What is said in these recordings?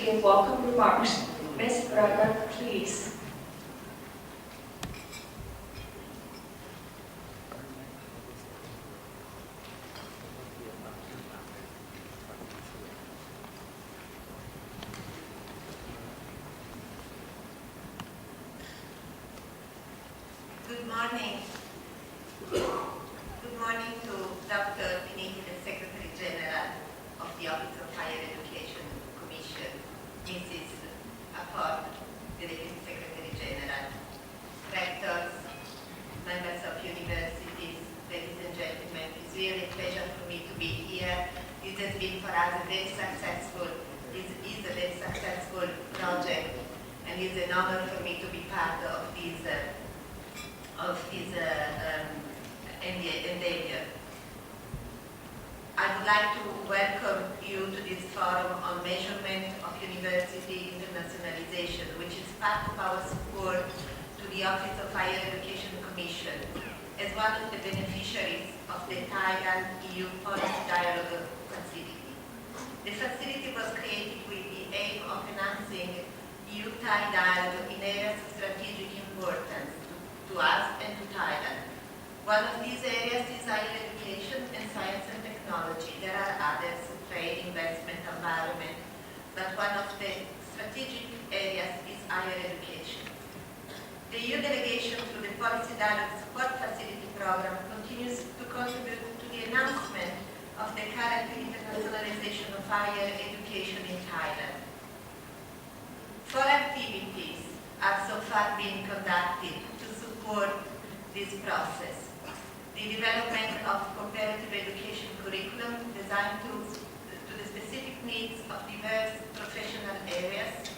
begin welcome remarks. Ms. Braga, please. Good morning. Good morning to Dr. Piniti, the Secretary General of the Office of Higher Education Commission, Mrs. Apport, the Deputy Secretary General, rectors, members of universities, ladies and gentlemen. It's really a pleasure for me to be here. This has been for us a very successful, this is a very successful project, and it's an honor for me to be part of this endeavor. I would like to welcome you to this forum on measurement of university internationalization, which is part of our support to the Office of Higher Education Commission as one of the beneficiaries of the Thailand EU Policy Dialogue Facility. The facility was created with the aim of enhancing EU-Thai dialogue in areas of strategic importance to us and to Thailand. One of these areas is higher education and science and technology. There are others, trade, investment, environment, but one of the strategic areas is higher education. The EU delegation through the Policy Dialogue Support Facility program continues to contribute to the enhancement of the current internationalization of higher education in Thailand. 4 activities have so far been conducted to support this process. The development of comparative education curriculum designed to the specific needs of diverse professional areas.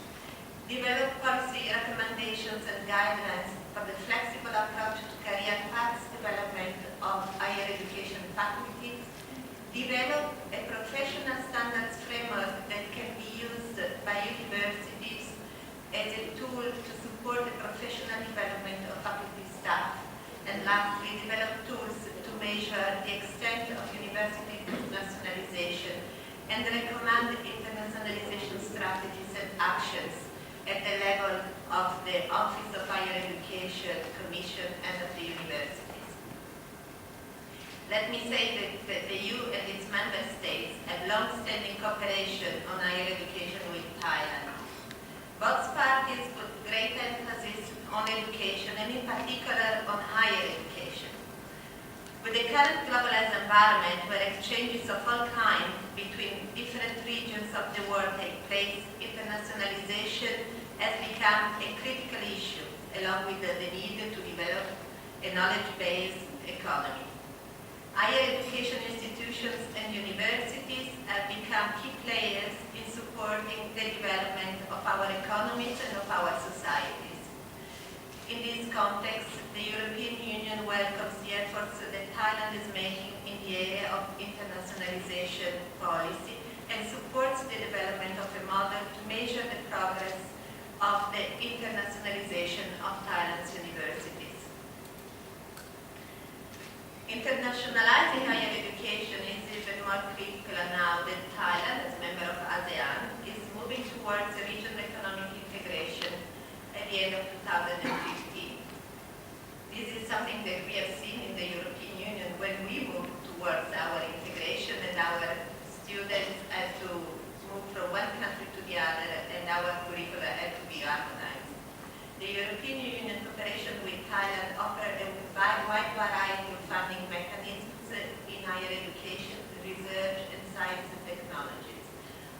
Develop policy recommendations and guidelines for the flexible approach to career paths development of higher education faculties. Develop a professional standards framework that can be used by universities as a tool to support the professional development of faculty staff. And lastly, develop tools to measure the extent of university internationalization and recommend internationalization strategies and actions at the level of the Office of Higher Education Commission and of the universities. Let me say that the EU and its member states have long-standing cooperation on higher education with Thailand. Both parties put great emphasis on education and in particular on higher education. With the current globalized environment where exchanges of all kinds between different regions of the world take place, internationalization has become a critical issue, along with the need to develop a knowledge-based economy. Higher education institutions and universities have become key players in supporting the development of our economies and of our societies. In this context, the European Union welcomes the efforts that Thailand is making in the area of internationalization policy and supports the development of a model to measure the progress of the internationalization of Thailand's universities. Internationalizing higher education is even more critical now that Thailand, as a member of ASEAN, is moving towards regional economic integration at the end of 2015. This is something that we have seen in the European Union when we moved towards our integration and our students had to move from one country to the other and our curricula had to be harmonized. The European Union cooperation with Thailand offers a wide variety of funding mechanisms in higher education, research, and science and technologies.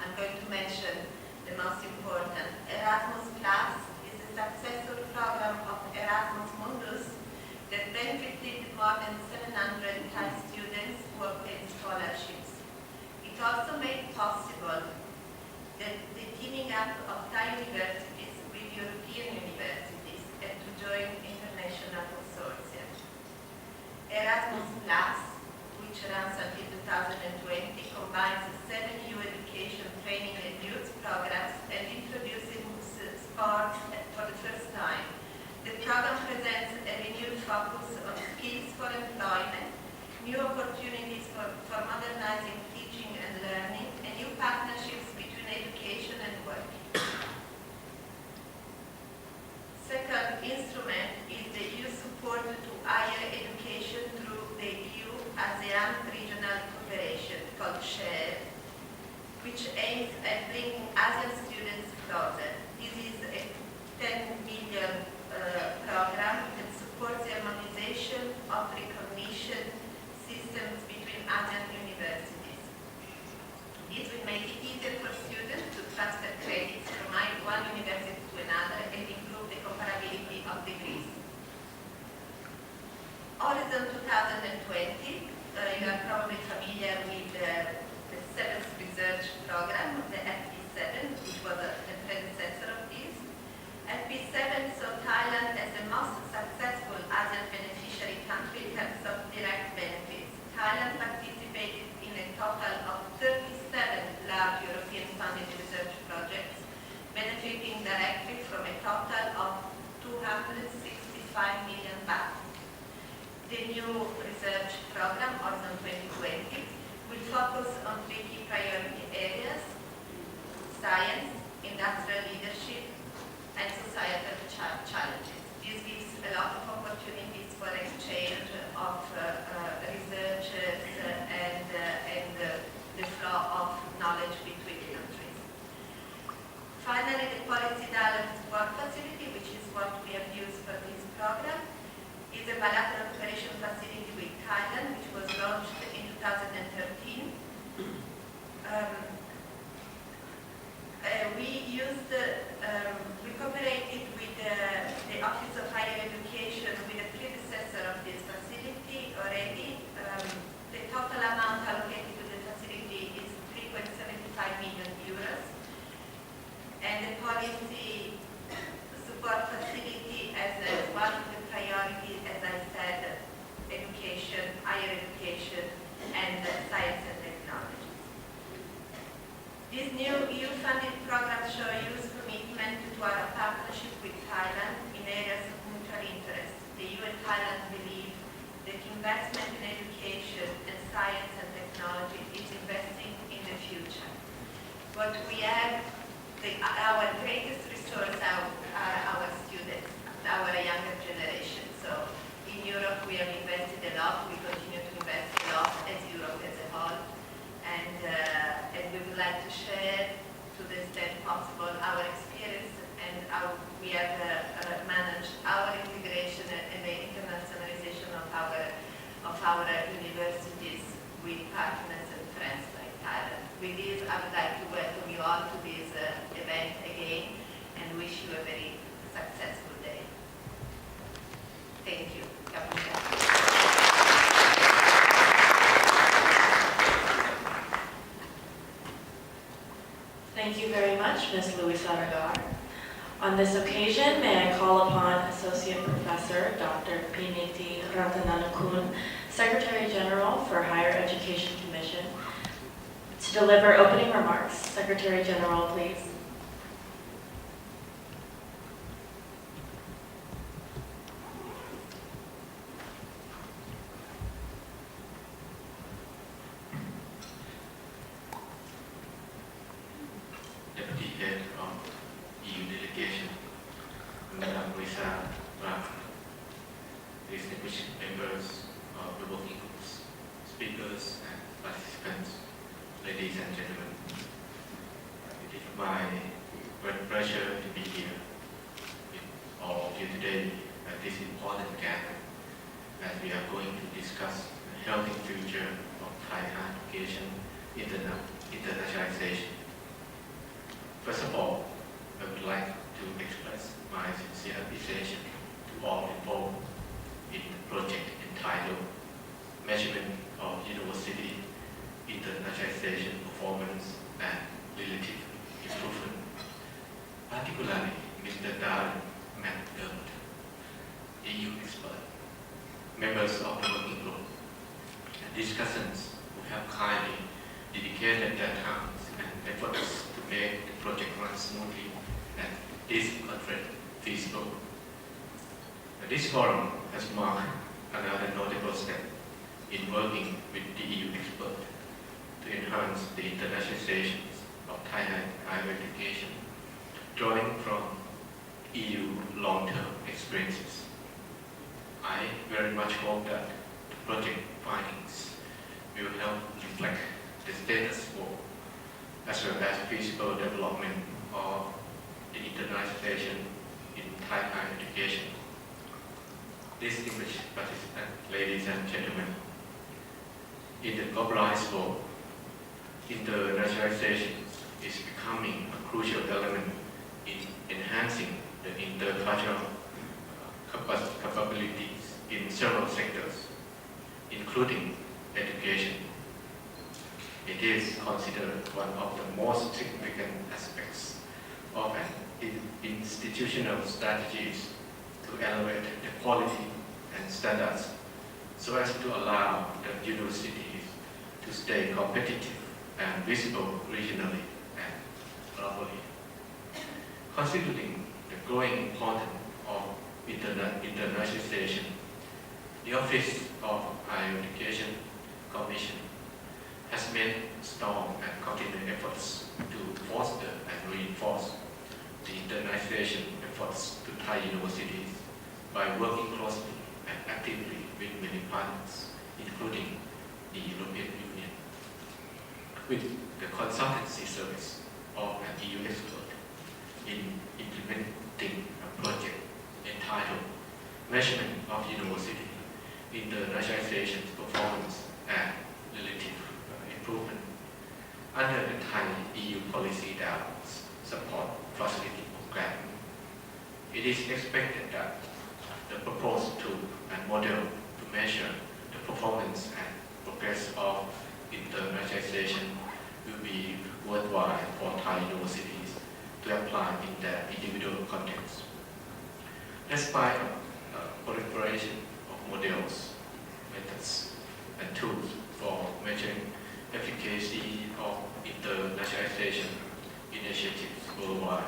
I'm going to mention the most important. Erasmus Plus is a successful program of Erasmus Mundus that benefited more than 700 Thai students who obtained scholarships. It also made possible the teaming up of Thai universities with European universities and to join international consortia. Erasmus Plus, which runs until 2020, combines 7 EU education, training and youth programs and introducing sports for the first time. The program presents a renewed focus on skills for employment, new opportunities for modernizing teaching and learning, and new partnerships between education and work. 265 million baht. The new research program, Horizon 2020, will focus on 3 key priority areas: science, industrial leadership, and societal challenges. This gives a lot of opportunities for exchange of researchers and the flow of knowledge between countries. Finally, the Policy Dialogue Support Facility, which is what we have used for this program, is a bilateral cooperation facility with Thailand, which was launched in 2013. We cooperated with the Office of Higher Education, with the predecessor of this facility already. The total amount allocated to the facility is 3.75 million euros. And the policy support facility as one of the priorities, as I said, education, higher education, and science and technology. This new EU-funded program shows EU's commitment to our partnership with Thailand in areas of mutual interest. The EU and Thailand believe that investment in education and science and technology is investing in the future. What we have, our greatest resource are our students, our younger generation. So in Europe we have invested a lot, we continue to invest a lot as Europe as a whole. And we would like to share, to the extent possible, our experience and how we have managed our integration and the internationalization of our universities with partners and friends like Thailand. With this, I would like to welcome you all to this event again and wish you a very successful day. Thank you. Thank you very much, Ms. Louisa Regar. On this occasion, may I call upon Associate Professor Dr. Piniti Ratananakun, Secretary General for Higher Education Commission, to deliver opening remarks. Secretary General, please. Deputy Head of EU Delegation, Madam Louisa Regar, distinguished members of the working groups, speakers and participants, ladies and gentlemen. It is my great pleasure to be here with all of you today at this important gathering as we are going to discuss the healthy future of Thai higher education internationalization. First of all, I would like to express my sincere appreciation to all involved in the project entitled Measurement of University Internationalization Performance and Relative Improvement, particularly Mr. Darren McDermott, EU expert, members of the working group, and discussants who have kindly dedicated their times and efforts to make the project run smoothly and this conference feasible. This forum has marked another notable step in working with the EU expert to enhance the internationalization of Thai higher education, drawing from EU long-term experiences. I very much hope that the project findings will help reflect the status quo as well as feasible development of the internationalization in Thai higher education. Distinguished participants, ladies and gentlemen, in the globalized world, internationalization is becoming a crucial element in enhancing the intercultural capabilities in several sectors, including education. It is considered one of the most significant aspects of an institutional strategies to elevate the quality and standards so as to allow the universities to stay competitive and visible regionally and globally. Considering the growing importance of Internationalisation. The Office of Higher Education Commission has made strong and continued efforts to foster and reinforce the internationalization efforts to Thai universities by working closely and actively with many partners, including the European Union. With the consultancy service of an EU expert in implementing a project entitled Measurement of University Internationalization Performance and Relative Improvement under the Thai EU Policy Dialogue Support Facility Program. It is expected that the proposed tool and model to measure the performance and progress of internationalization will be worthwhile for Thai universities to apply in their individual contexts. Despite proliferation of models, methods, and tools for measuring efficacy of internationalization initiatives worldwide,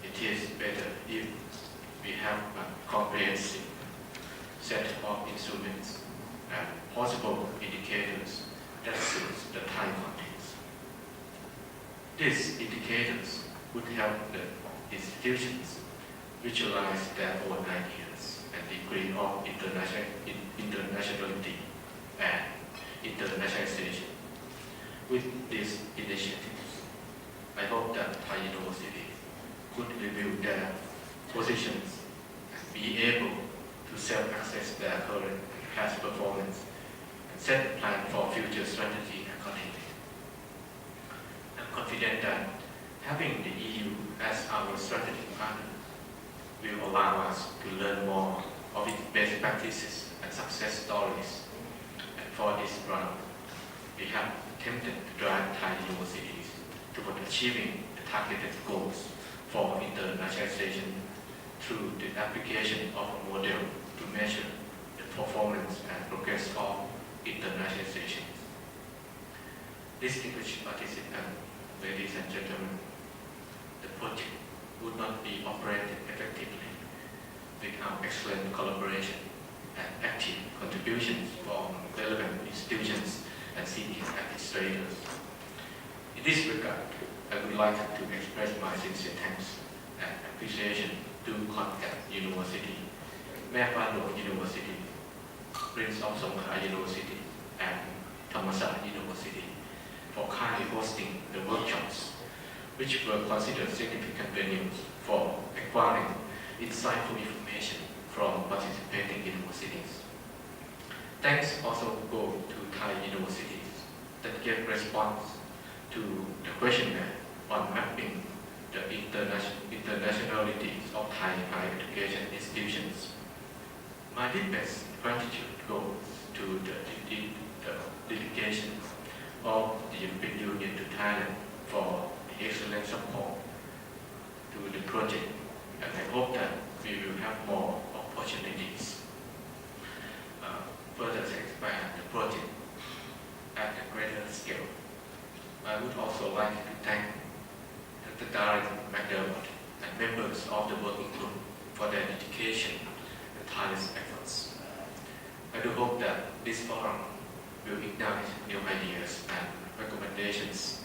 it is better if we have a comprehensive set of instruments and possible indicators that suits the Thai context. These indicators would help the institutions visualize their own ideas and degree of internationality and internationalization. With these initiatives, I hope that Thai universities could review their positions and be able to self-assess their current and past performance and set a plan for future strategy and continuity. I'm confident that having the EU as our strategic partner will allow us to learn more of its best practices and success stories. And for this round, we have attempted to drive Thai universities toward achieving the targeted goals for internationalization through the application of a model to measure the performance and progress of internationalization. Distinguished participants, ladies and gentlemen, the project would not be operated effectively without excellent collaboration and active contributions from relevant institutions and senior administrators. In this regard, I would like to express my sincere thanks and appreciation to Contact University, Ballroom University, Prince of Songkla University, and Thammasat University for kindly hosting the workshops, which were considered significant venues for acquiring insightful information from participating universities. Thanks also go to Thai universities that gave response to the questionnaire on mapping the internationalities of Thai higher education institutions. My deepest gratitude goes to the delegation of the European Union to Thailand for the excellent support to the project, and I hope that we will have more opportunities further to expand the project at a greater scale. I would also like to thank the Director McDermott and members of the working group for their dedication and tireless efforts. I do hope that this forum will ignite new ideas and recommendations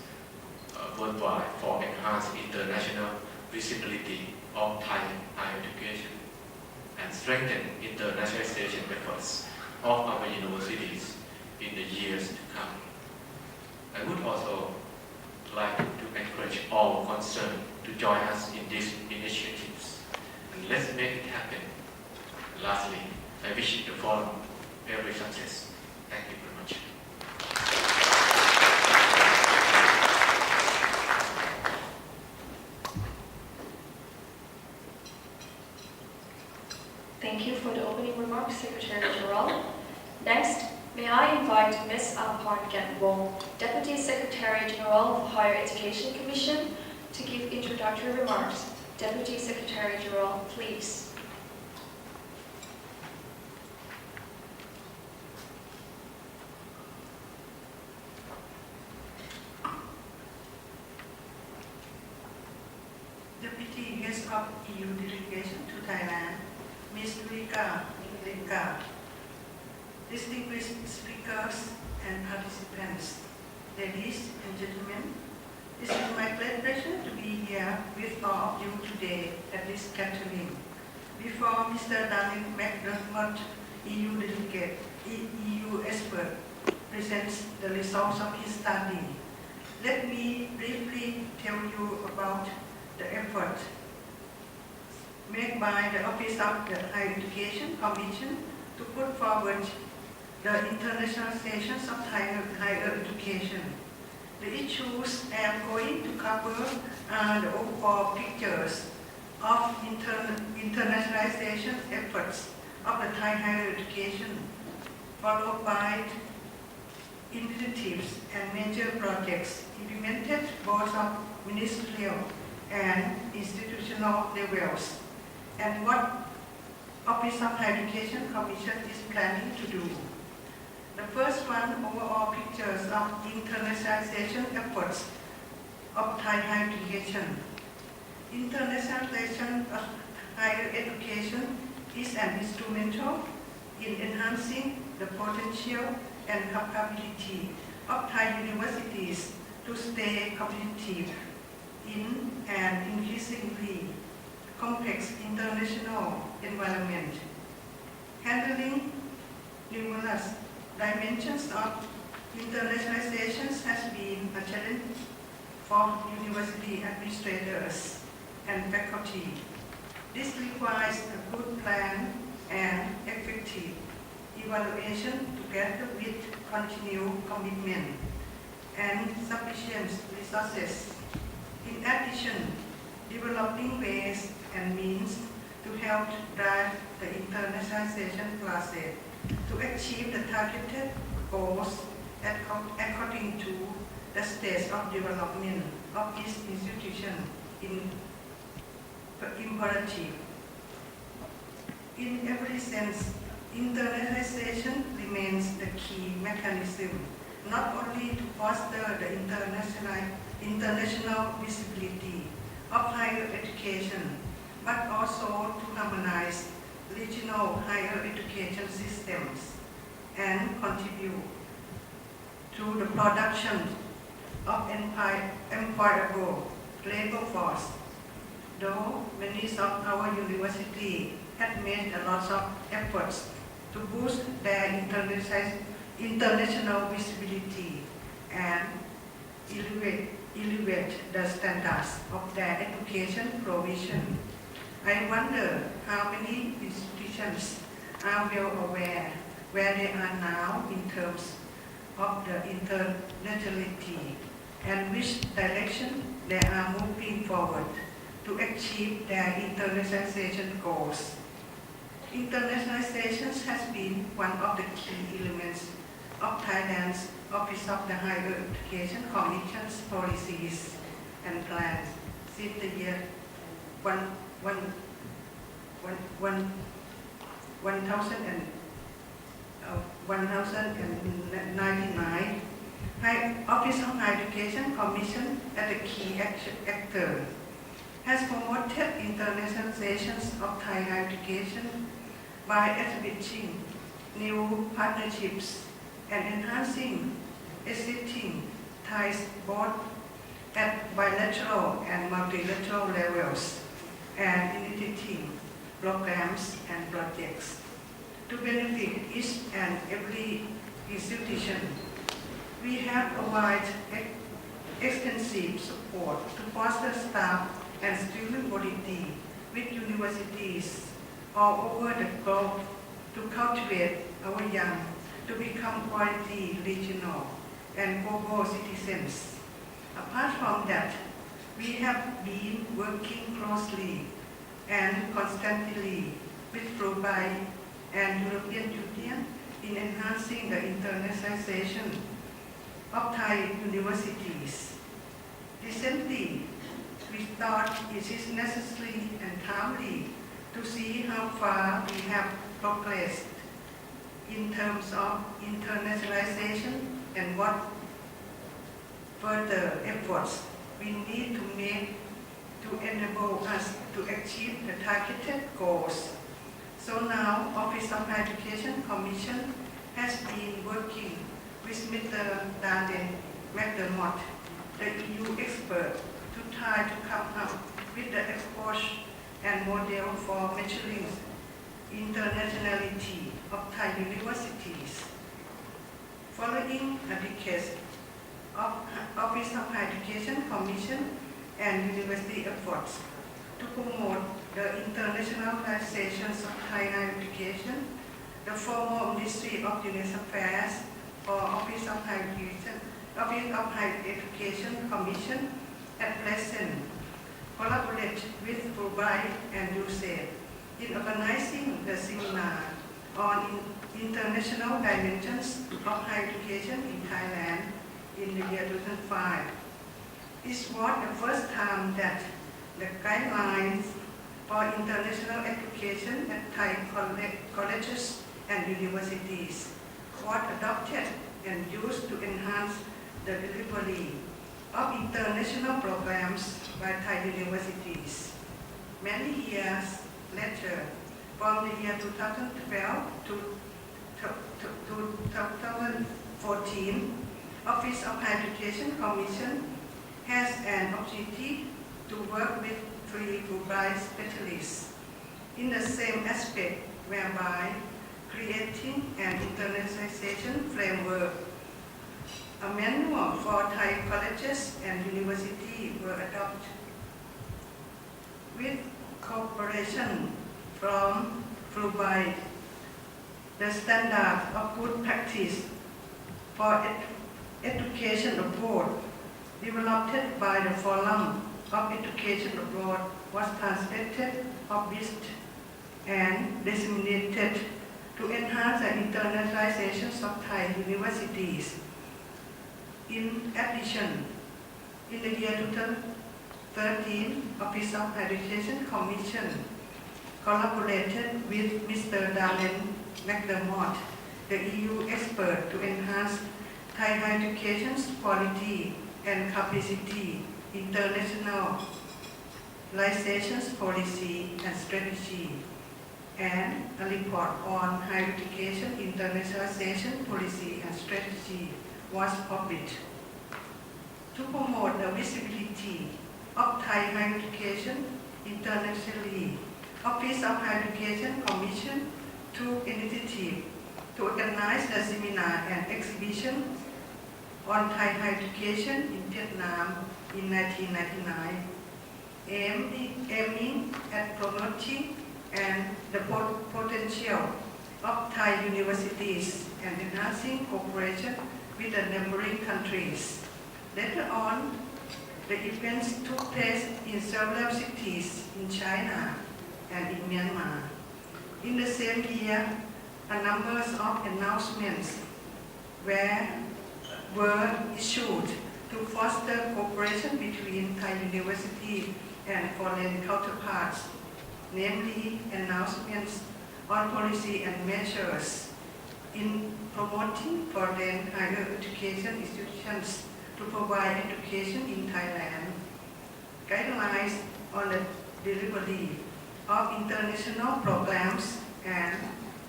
worldwide for enhanced international visibility of Thai higher education and strengthen internationalization efforts of our universities in the years to come. I would also like to encourage all concerned to join us in these initiatives, and let's make it happen. Lastly, I wish the forum every success. Thank you very much. Thank you for the opening remarks, Secretary General. Next, may I invite Ms. Amari Wong, Deputy Secretary General of Higher Education Commission, to give introductory remarks. Deputy Secretary General, please. Deputy Head of EU Delegation to Thailand, Ms. Linka, distinguished speakers and participants, ladies and gentlemen, it is my great pleasure to be here with all of you today at this gathering. Before Mr. Darling McDermott, EU delegate, EU expert, presents the results of his study, let me briefly tell you about the effort made by the Office of the Higher Education Commission to put forward the internationalization of higher education. The issues I am going to cover are the overall pictures of internationalization efforts of the Thai higher education, followed by initiatives and major projects implemented both at ministerial and institutional levels, and what Office of Higher Education Commission is planning to do. The first one, overall pictures of internationalization efforts of Thai higher education. Internationalization of higher education is an instrumental in enhancing the potential and capability of Thai universities to stay competitive in an increasingly complex international environment. Handling numerous dimensions of internationalization has been a challenge for university administrators and faculty. This requires a good plan and effective evaluation together with continued commitment and sufficient resources. In addition, developing ways and means to help drive the internationalization process to achieve the targeted goals according to the stage of development of each institution in imperative. In every sense, internationalization remains the key mechanism, not only to foster the international visibility of higher education, but also to harmonize regional higher education systems and contribute to the production of employable labor force. Though many of our universities have made a lot of efforts to boost their international visibility and elevate the standards of their education provision, I wonder how many institutions are well aware where they are now in terms of the internationality and which direction they are moving forward to achieve their internationalization goals. Internationalization has been one of the key elements of Thailand's Office of the Higher Education Commission's policies and plans since the year 1099. Office of Higher Education Commission as a key actor has promoted internationalization of Thai higher education by establishing new partnerships and enhancing existing ties both at bilateral and multilateral levels, and initiating programs and projects to benefit each and every institution. We have provided extensive support to foster staff and student mobility with universities all over the globe to cultivate our young to become quality regional and global citizens. Apart from that, we have been working closely and constantly with Dubai and European Union in enhancing the internationalization of Thai universities. Recently, we thought it is necessary and timely to see how far we have progressed in terms of internationalization and what further efforts we need to make to enable us to achieve the targeted goals. So now, Office of Higher Education Commission has been working with Mr. Daniel McDermott, the EU expert, to try to come up with the approach and model for measuring internationality of Thai universities. Following a decade of Office of Higher Education Commission and university efforts to promote the internationalization of Thai higher education, the former Ministry of Business Affairs or Office of Higher Education Commission at present collaborate with Fulbright and USAID in organizing the seminar on international dimensions of higher education in Thailand in the year 2005. It was the first time that the guidelines for international education at Thai colleges and universities was adopted and used to enhance the delivery of international programs by Thai universities. Many years later, from the year 2012 to 2014, Office of Higher Education Commission has an opportunity to work with 3 Fulbright specialists in the same aspect, whereby creating an internationalization framework. A manual for Thai colleges and universities were adopted with cooperation from Fulbright. The standard of good practice for education abroad developed by the Forum of Education Abroad was translated, published, and disseminated to enhance the internationalization of Thai universities. In addition, in the year 2013, Office of Education Commission collaborated with Mr. Daniel McDermott, the EU expert, to enhance Thai higher education's quality and capacity, internationalization policy and strategy, and a report on higher education internationalization policy and strategy was published. To promote the visibility of Thai higher education internationally, Office of Higher Education Commission took initiative to organize the seminar and exhibition on Thai higher education in Vietnam in 1999, aiming at promoting and the potential of Thai universities and enhancing cooperation with the neighboring countries. Later on, the events took place in several cities in China and in Myanmar. In the same year, a number of announcements were issued to foster cooperation between Thai universities and foreign counterparts, namely announcements on policy and measures in promoting foreign higher education institutions to provide education in Thailand, guidelines on the delivery of international programs and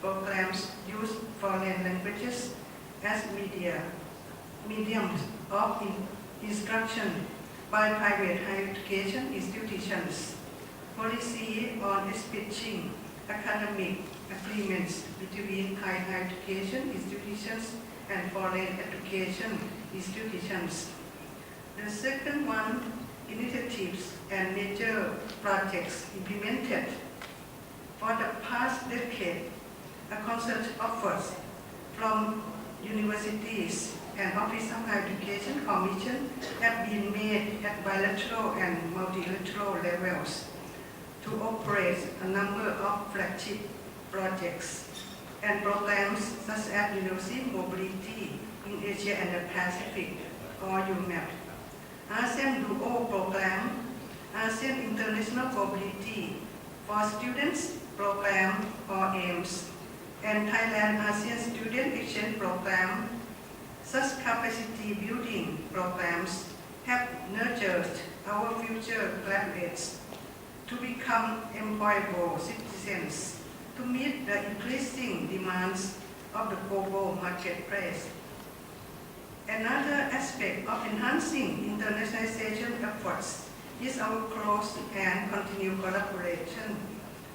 programs use foreign languages as mediums of instruction by private higher education institutions, policy on establishing academic agreements between Thai higher education institutions and foreign education institutions. The second one, initiatives and major projects implemented. For the past decade, a concert efforts from universities and Office of Higher Education Commission have been made at bilateral and multilateral levels to operate a number of flagship projects and programs such as University Mobility in Asia and the Pacific, or UMAP, ASEAN Duo Program, ASEAN International Mobility for Students Program, or AIMS, and Thailand ASEAN Student Exchange Program. Such capacity building programs have nurtured our future graduates to become employable citizens to meet the increasing demands of the global marketplace. Another aspect of enhancing internationalization efforts is our close and continued collaboration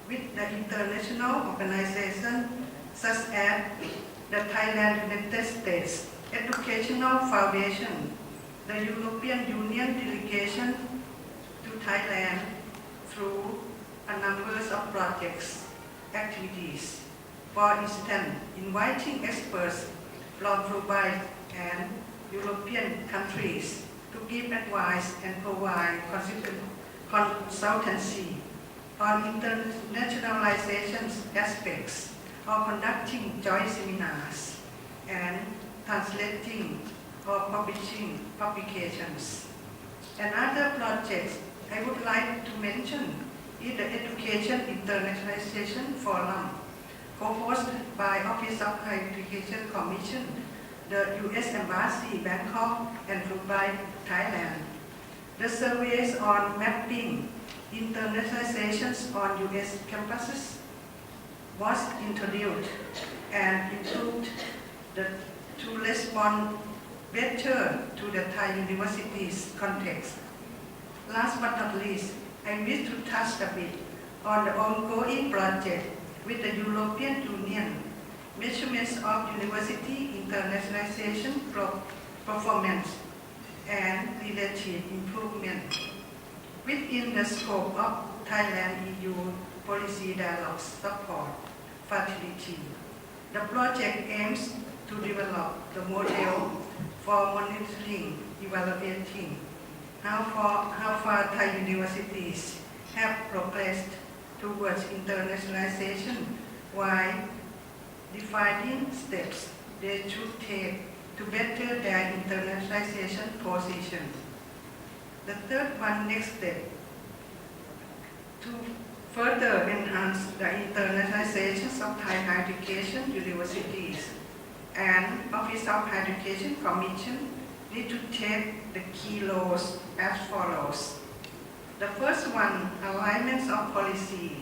with the international organizations such as the Thailand United States Educational Foundation, the European Union delegation to Thailand through a number of projects, activities. For instance, inviting experts from Dubai and European countries to give advice and provide consultancy on internationalization aspects, or conducting joint seminars and translating or publishing publications. Another project I would like to mention is the Education Internationalization Forum, co-hosted by Office of Higher Education Commission, the U.S. Embassy, Bangkok and Dubai, Thailand. The surveys on mapping internationalizations on U.S. campuses was introduced and improved to respond better to the Thai universities context. Last but not least, I wish to touch a bit on the ongoing project with the European Union, measurements of university internationalization performance and relative improvement within the scope of Thailand-EU Policy Dialogue Support Facility. The project aims to develop the model for monitoring, evaluating how far Thai universities have progressed towards internationalization while defining steps they should take to better their internationalization position. The third one, next step, to further enhance the internationalization of Thai higher education universities, and Office of Higher Education Commission need to take the key laws as follows. The first one, alignment of policy.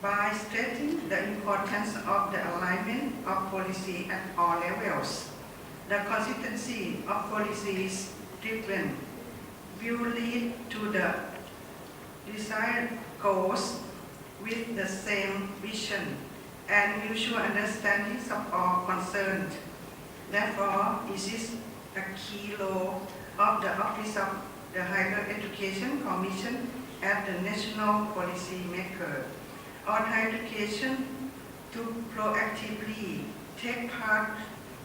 By stressing the importance of the alignment of policy at all levels, the consistency of policies driven will lead to the desired goals with the same vision and mutual understanding of all concerned. Therefore, it is a key law of the Office of the Higher Education Commission as the national policy maker on higher education to proactively take part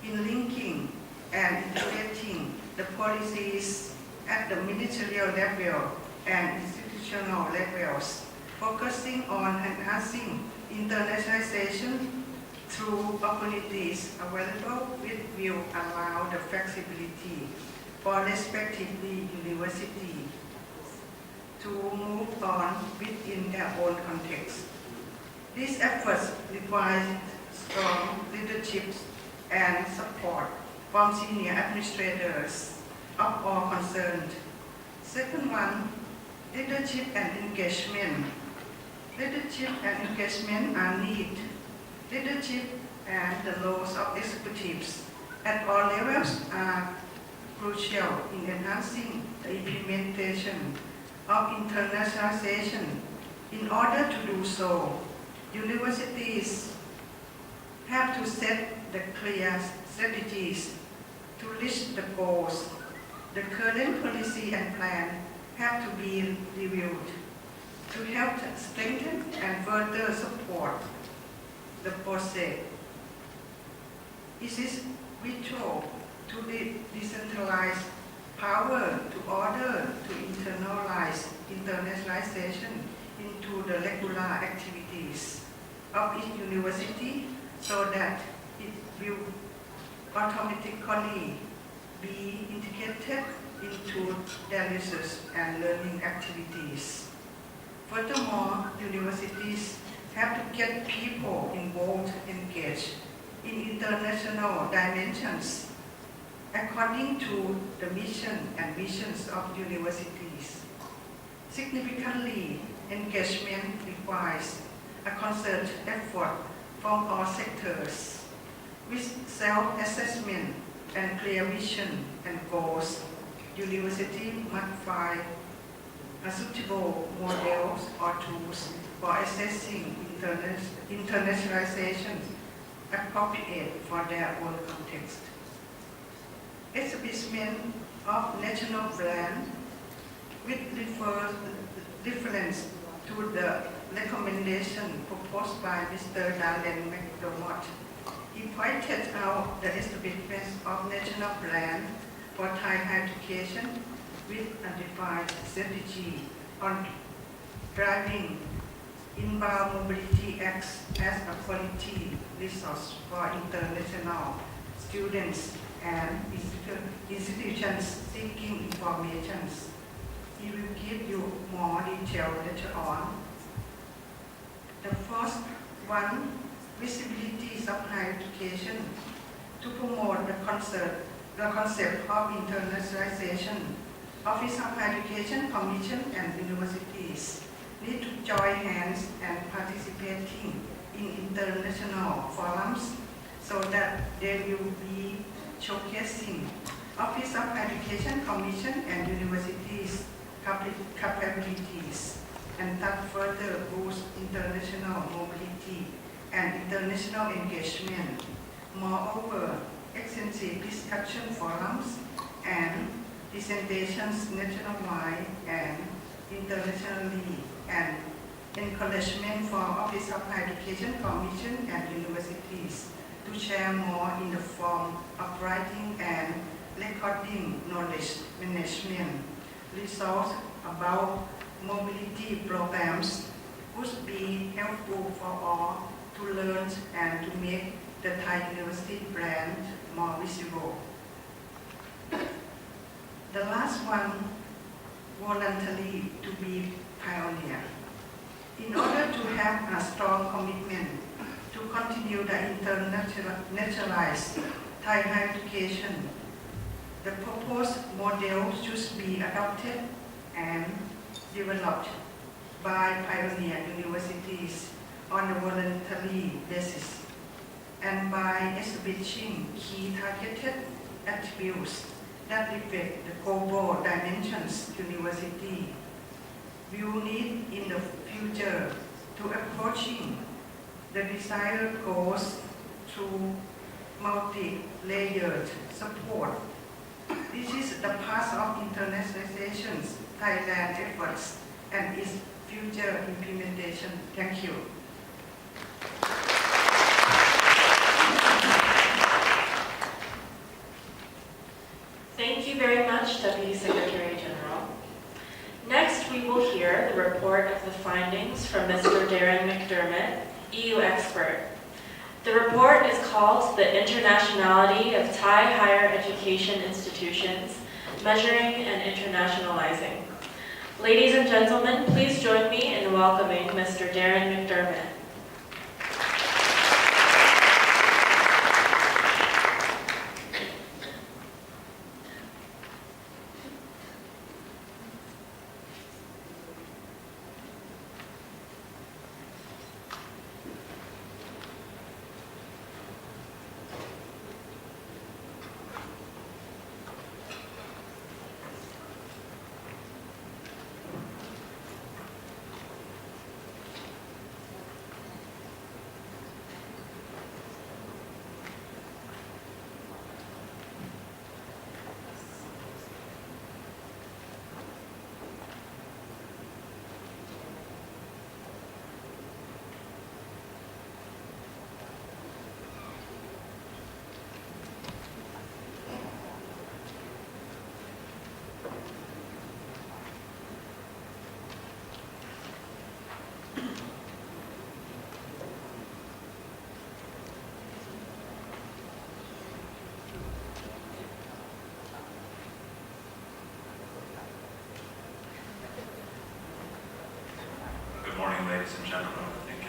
in linking and integrating the policies at the ministerial level and institutional levels, focusing on enhancing internationalization through opportunities available which will allow the flexibility for respectively university to move on within their own context. These efforts require strong leadership and support from senior administrators of all concerned. Second one, leadership and engagement. Leadership and engagement are needed. Leadership and the roles of executives at all levels are crucial in enhancing the implementation of internationalization. In order to do so, universities have to set the clear strategies to reach the goals. The current policy and plan have to be reviewed to help strengthen and further support the process. It is vital to decentralize power to order to internalize internationalization into the regular activities of each university so that it will automatically be integrated into their research and learning activities. Furthermore, universities have to get people involved, engaged in international dimensions according to the mission and visions of universities. Significantly, engagement requires a concerted effort from all sectors. With self-assessment and clear vision and goals, university must find suitable models or tools for assessing internationalization appropriate for their own context. Establishment of national brand with reference to the recommendation proposed by Mr. Darren McDermott. He pointed out the establishment of national brand for Thai higher education with a defined strategy on driving inbound mobility acts as a quality resource for international students and institutions seeking information. He will give you more detail later on. The first one, visibility of higher education. To promote the concept of internationalization, Office of Higher Education Commission and universities need to join hands and participating in international forums so that they will be showcasing Office of Education Commission and universities' capabilities and that further boost international mobility and international engagement. Moreover, extensive discussion forums and presentations nationwide and internationally and encouragement for Office of Higher Education Commission and universities to share more in the form of writing and recording knowledge management results about mobility programs would be helpful for all to learn and to make the Thai university brand more visible. The last one, voluntary to be pioneer. In order to have a strong commitment to continue the internationalized Thai higher education, the proposed model should be adopted and developed by pioneer universities on a voluntary basis and by establishing key targeted attributes that reflect the global dimensions university will need in the future to approaching the desired goals through multi-layered support. This is the path of internationalization's Thailand efforts and its future implementation. Thank you. Thank you very much, Deputy Secretary General. Next, we will hear the report of the findings from Mr. Darren McDermott, EU expert. The report is called The Internationality of Thai Higher Education Institutions, Measuring and Internationalizing. Ladies and gentlemen, please join me in welcoming Mr. Darren McDermott. Good morning, ladies and gentlemen. I think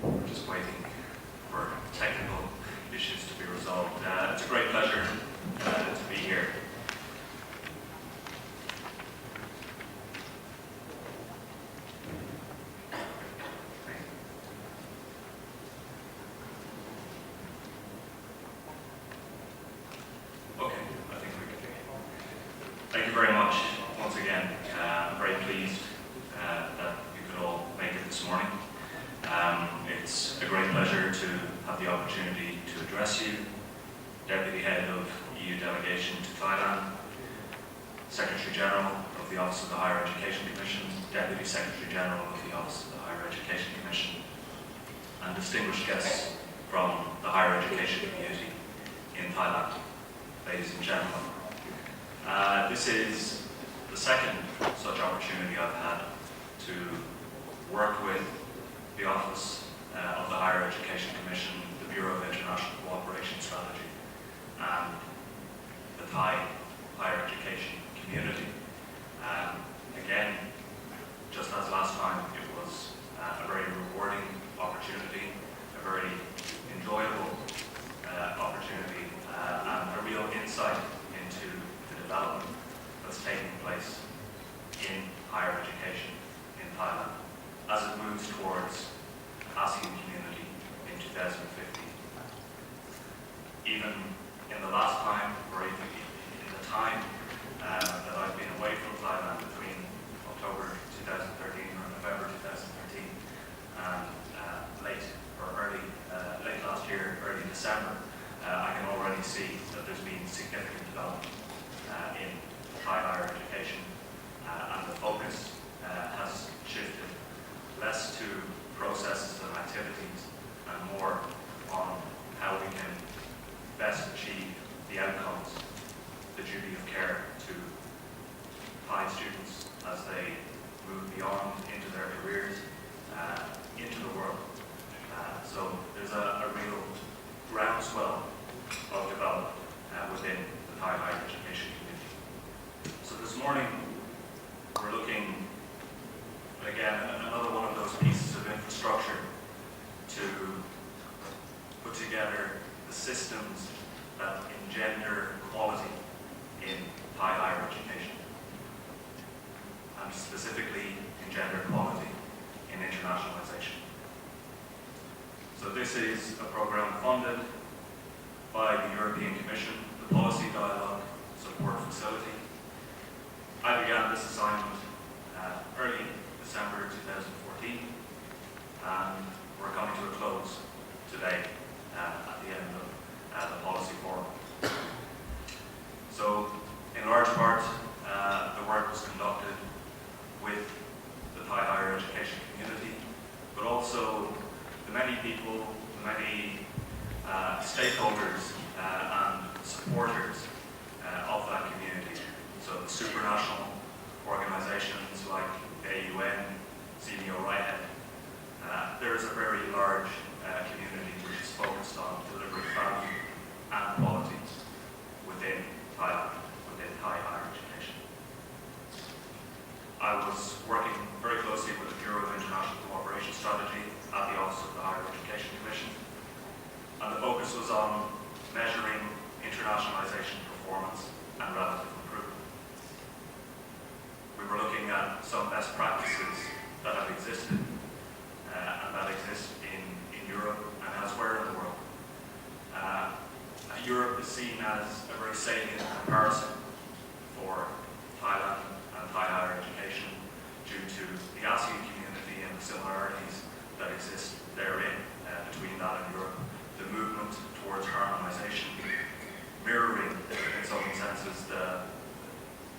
we're just waiting for technical issues to be resolved. It's a great pleasure to be here. morning. It's a great pleasure to have the opportunity to address you, Deputy Head of EU Delegation to Thailand, Secretary General of the Office of the Higher Education Commission, Deputy Secretary General of the Office of the Higher Education Commission, and distinguished guests from the higher education community in Thailand, ladies and gentlemen. This is the second such opportunity I've had to work with the Office of the Higher Education Commission, the Bureau of International Cooperation Strategy, and the Thai higher education community. Again, just as last time, it was a very rewarding opportunity, a very enjoyable opportunity, and a real insight into the development that's taking place in higher education in Thailand as it moves towards ASEAN community in 2015. Even in the last time, or even in the time that I've been away from Thailand between October 2013 or November 2013 and late last year, early December, I can already see that there's been significant development in Thai higher education, and the focus has shifted less to processes and activities and more on how we can best achieve the outcomes, the duty of care to Thai students as they move beyond into their careers, into the world. So there's a real groundswell of development within the Thai higher education community. So this morning, we're looking, again, at another one of those pieces of infrastructure to put together the systems that engender quality in Thai higher education, and specifically engender quality in internationalisation. So this is a program funded by the European Commission, the Policy Dialogue Support Facility. I began this assignment early December 2014, and we're coming to a close today at the end of the policy forum. So, in large part, the work was conducted with the Thai higher education community, but also the many people, the many stakeholders and supporters of that community. So the supranational organizations like AUN, CDO Righthead. There is a very large community which is focused on delivering value and quality within Thailand, within Thai higher education. I was working very closely with the Bureau of International Cooperation Strategy at the Office of the Higher Education Commission, and the focus was on measuring internationalisation performance and relative improvement. We were looking at some best practices that have existed and that exist in Europe and elsewhere in the world. Europe is seen as a very salient comparison for Thailand and Thai higher education due to the ASEAN community and the similarities that exist therein between that and Europe. The movement towards harmonisation, mirroring in some senses the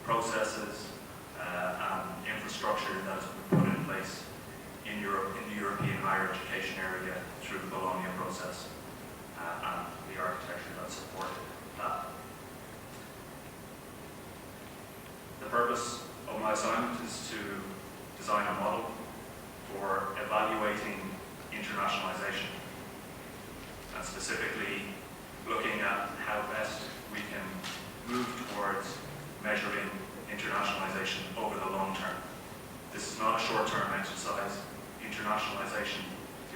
processes and infrastructure that has been put in place in Europe, in the European higher education area through the Bologna process and the architecture that supported that. The purpose of my assignment is to design a model for evaluating internationalisation, and specifically looking at how best we can move towards measuring internationalisation over the long term. This is not a short-term exercise. Internationalisation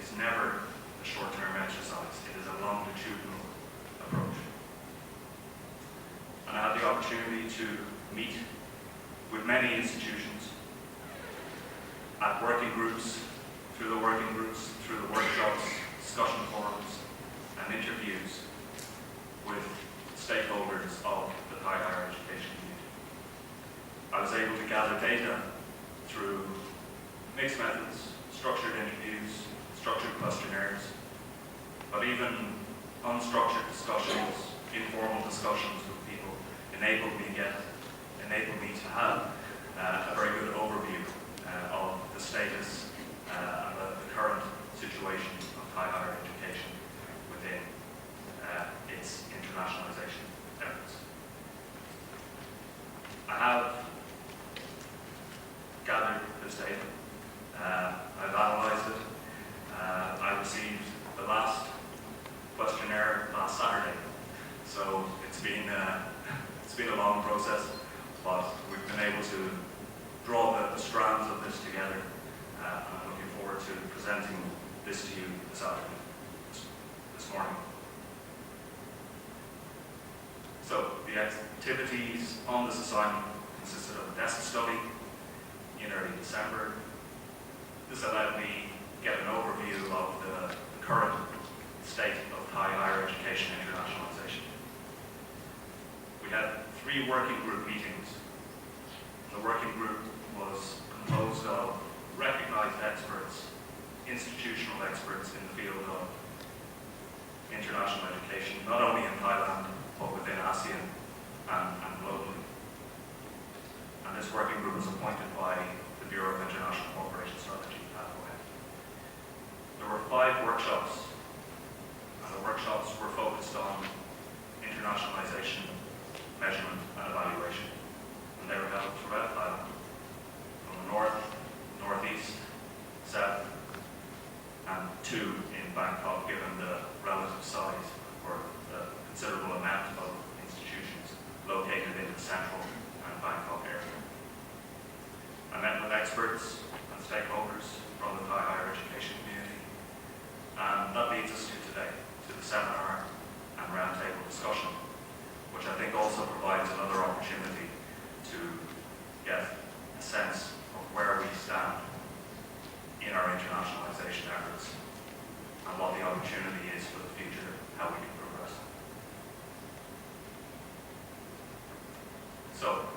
is never a short-term exercise. It is a longitudinal approach. And I had the opportunity to meet with many institutions at working groups, through the workshops, discussion forums, and interviews with stakeholders of the Thai higher education community. I was able to gather data through mixed methods, structured interviews, structured questionnaires, but even unstructured discussions, informal discussions with people enabled me to have a very good overview of the status and the current situation of Thai higher education within its internationalisation efforts. I have gathered this data. I've analysed it. I received the last questionnaire last Saturday, so it's been a long process, but we've been able to draw the strands of this together, and I'm looking forward to presenting this to you this afternoon, this morning. So the activities on this assignment consisted of a desk study in early December. This allowed me to get an overview of the current state of Thai higher education internationalisation. We had 3 working group meetings. The working group was composed of recognised experts, institutional experts in the field of international education, not only in Thailand, but within ASEAN and globally. And this working group was appointed by the Bureau of International Cooperation Strategy at ON. There were 5 workshops, and the workshops were focused on internationalisation, measurement and evaluation. And they were held throughout Thailand, from the north, northeast, south, and 2 in Bangkok, given the relative size or the considerable amount of institutions located in the central and Bangkok area. I met with experts and stakeholders from the Thai higher education community, and that leads us to today, to the seminar and roundtable discussion, which I think also provides another opportunity to get a sense of where we stand in our internationalisation efforts and what the opportunity is for the future, how we can progress. So,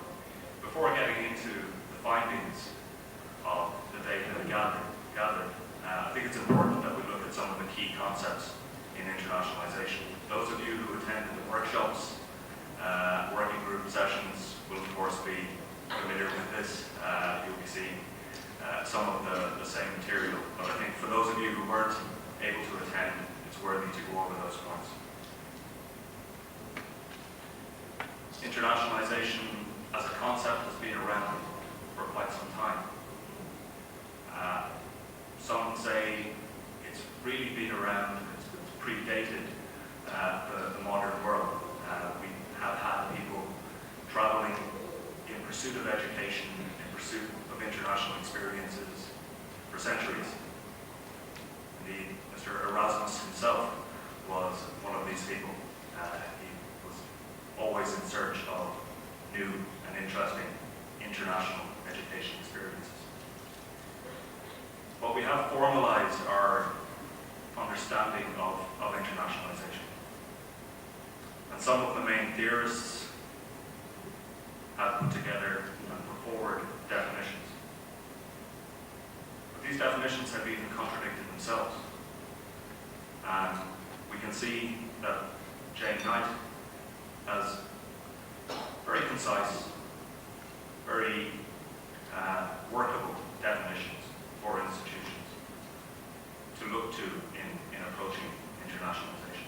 before getting into the findings of the data gathered, I think it's important that we look at some of the key concepts in internationalisation. Those of you who attended the workshops, working group sessions will of course be familiar with this. You'll be seeing some of the same material, but I think for those of you who weren't able to attend, it's worthy to go over those points. Internationalisation as a concept has been around for quite some time. Some say it's really been around, it's predated the modern world. We have had people travelling in pursuit of education, in pursuit of international experiences for centuries. Indeed, Mr. Erasmus himself was one of these people. He was always in search of new and interesting international education experiences. But we have formalized our understanding of internationalization. And some of the main theorists have put together and put forward definitions. But these definitions have even contradicted themselves. And we can see that Jane Knight has very concise, very workable definitions for institutions to look to in approaching internationalization.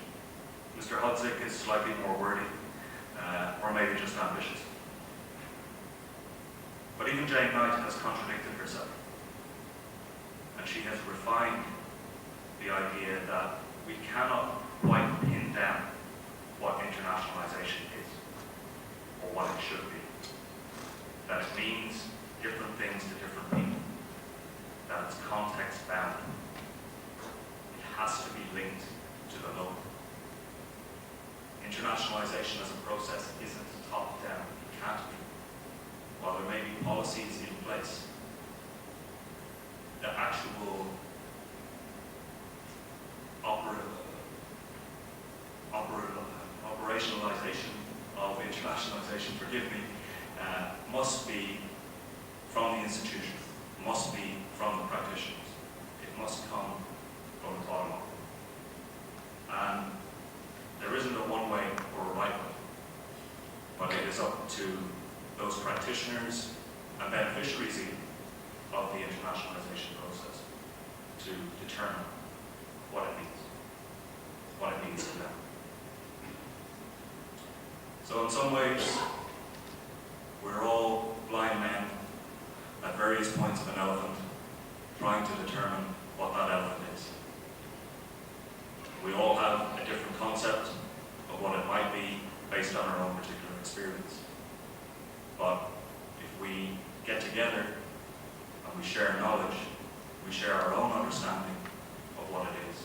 Mr. Hudzik is slightly more wordy, or maybe just ambitious. But even Jane Knight has contradicted herself. And she has refined the idea that we cannot quite pin down what internationalization is, or what it should be. That it means different things to different people. That it's context bound. It has to be linked to the local. Internationalization as a process isn't top down. It can't be. While there may be policies in place, the actual operationalization of internationalization, must be from the institution, must be from the practitioners. internationalisation process to determine what it means to them. So in some ways, we're all blind men at various points of an elephant, trying to determine what that elephant is. We all have a different concept of what it might be based on our own particular experience. But if we get together and we share knowledge, we share our own understanding of what it is,